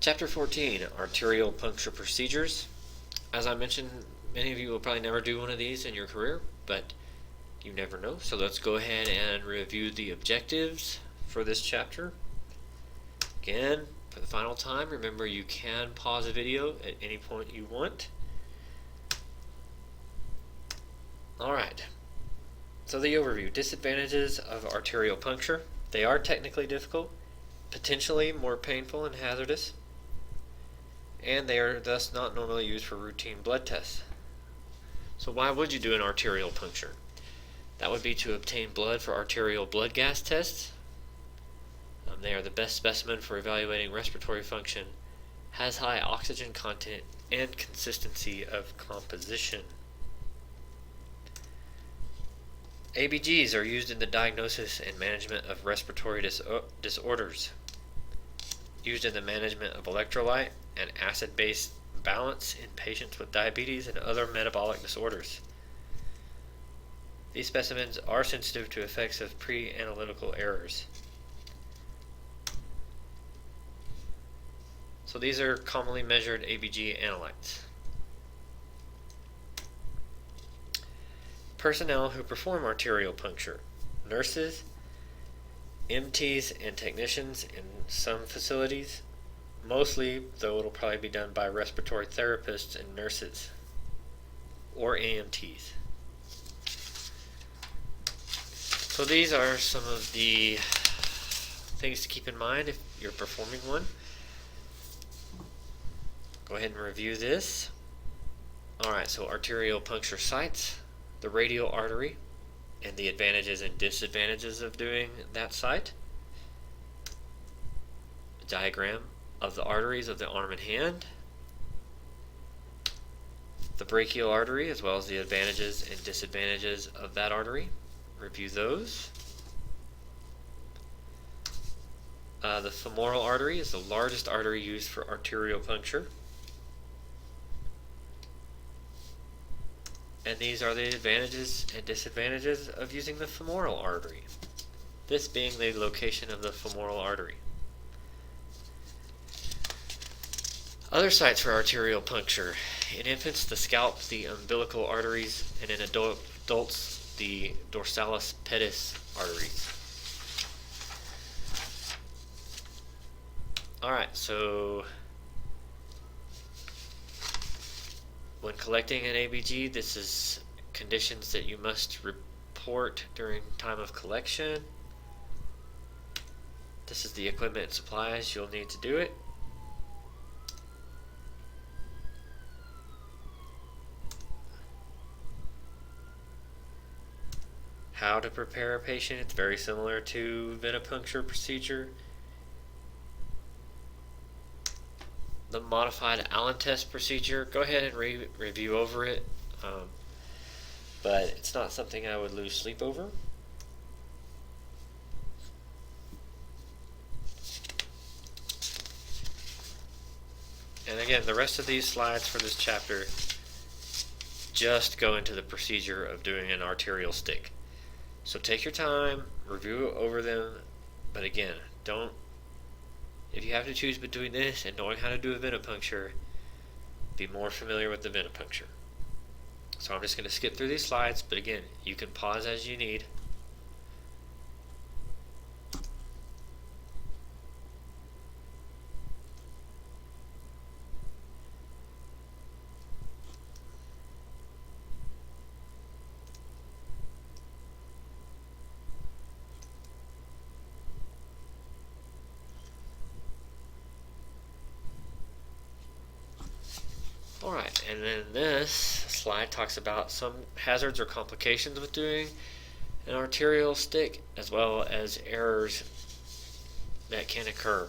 Chapter 14, Arterial Puncture Procedures. As I mentioned, many of you will probably never do one of these in your career, but you never know. So let's go ahead and review the objectives for this chapter. Again, for the final time, remember you can pause a video at any point you want. Alright, so the overview. Disadvantages of arterial puncture. They are technically difficult, potentially more painful and hazardous, and they are thus not normally used for routine blood tests. So why would you do an arterial puncture? That would be to obtain blood for arterial blood gas tests. They are the best specimen for evaluating respiratory function, has high oxygen content, and consistency of composition. ABGs are used in the diagnosis and management of respiratory disorders, used in the management of electrolyte and acid-base balance in patients with diabetes and other metabolic disorders. These specimens are sensitive to effects of pre-analytical errors. So these are commonly measured ABG analytes. Personnel who perform arterial puncture: nurses, MTs, and technicians in some facilities. Mostly, though, it'll probably be done by respiratory therapists and nurses, or AMTs. So these are some of the things to keep in mind if you're performing one. Go ahead and review this. Alright, so arterial puncture sites, the radial artery, and the advantages and disadvantages of doing that site. A diagram of the arteries of the arm and hand. The brachial artery, as well as the advantages and disadvantages of that artery. Review those. The femoral artery is the largest artery used for arterial puncture. And these are the advantages and disadvantages of using the femoral artery, this being the location of the femoral artery. Other sites for arterial puncture: in infants, the scalp, the umbilical arteries, and in adults, the dorsalis pedis arteries. Alright, so when collecting an ABG, this is conditions that you must report during time of collection. This is the equipment and supplies you'll need to do it. How to prepare a patient. It's very similar to venipuncture procedure. The modified Allen test procedure, go ahead and review over it, but it's not something I would lose sleep over. And again, the rest of these slides for this chapter just go into the procedure of doing an arterial stick. So take your time, review over them, but again, if you have to choose between this and knowing how to do a venipuncture, be more familiar with the venipuncture. So I'm just going to skip through these slides, but again, you can pause as you need. Alright, and then this slide talks about some hazards or complications with doing an arterial stick, as well as errors that can occur.